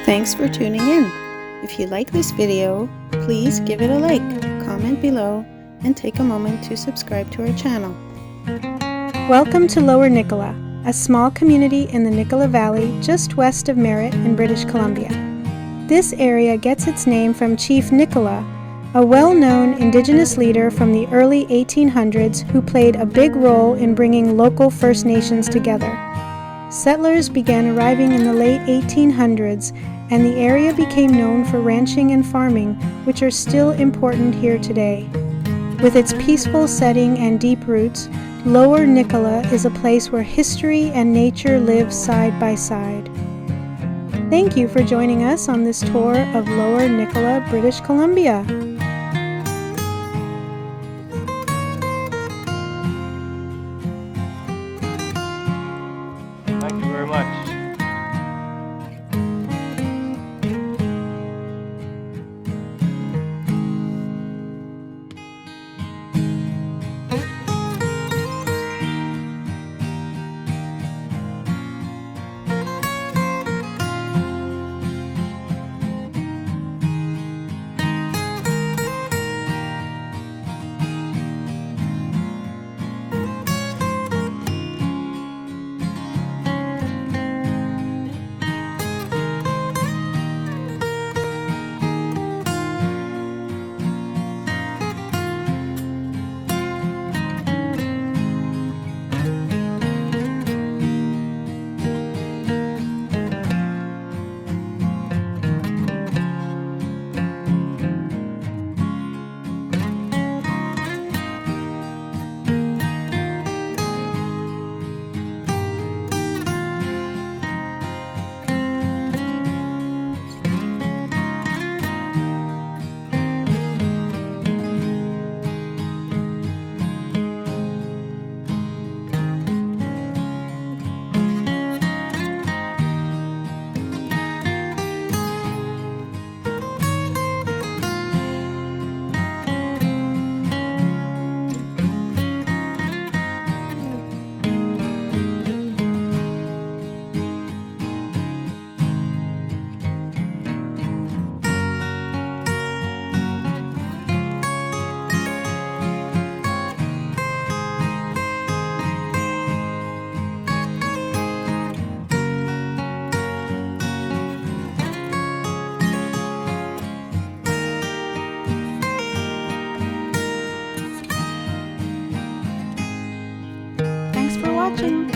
Thanks for tuning in. If you like this video, please give it a like, comment below, and take a moment to subscribe to our channel. Welcome to Lower Nicola, a small community in the Nicola Valley just west of Merritt in British Columbia. This area gets its name from Chief Nicola, a well-known Indigenous leader from the early 1800s who played a big role in bringing local First Nations together. Settlers began arriving in the late 1800s, and the area became known for ranching and farming, which are still important here today. With its peaceful setting and deep roots, Lower Nicola is a place where history and nature live side by side. Thank you for joining us on this tour of Lower Nicola, British Columbia. Thank you very much. Thanks for watching.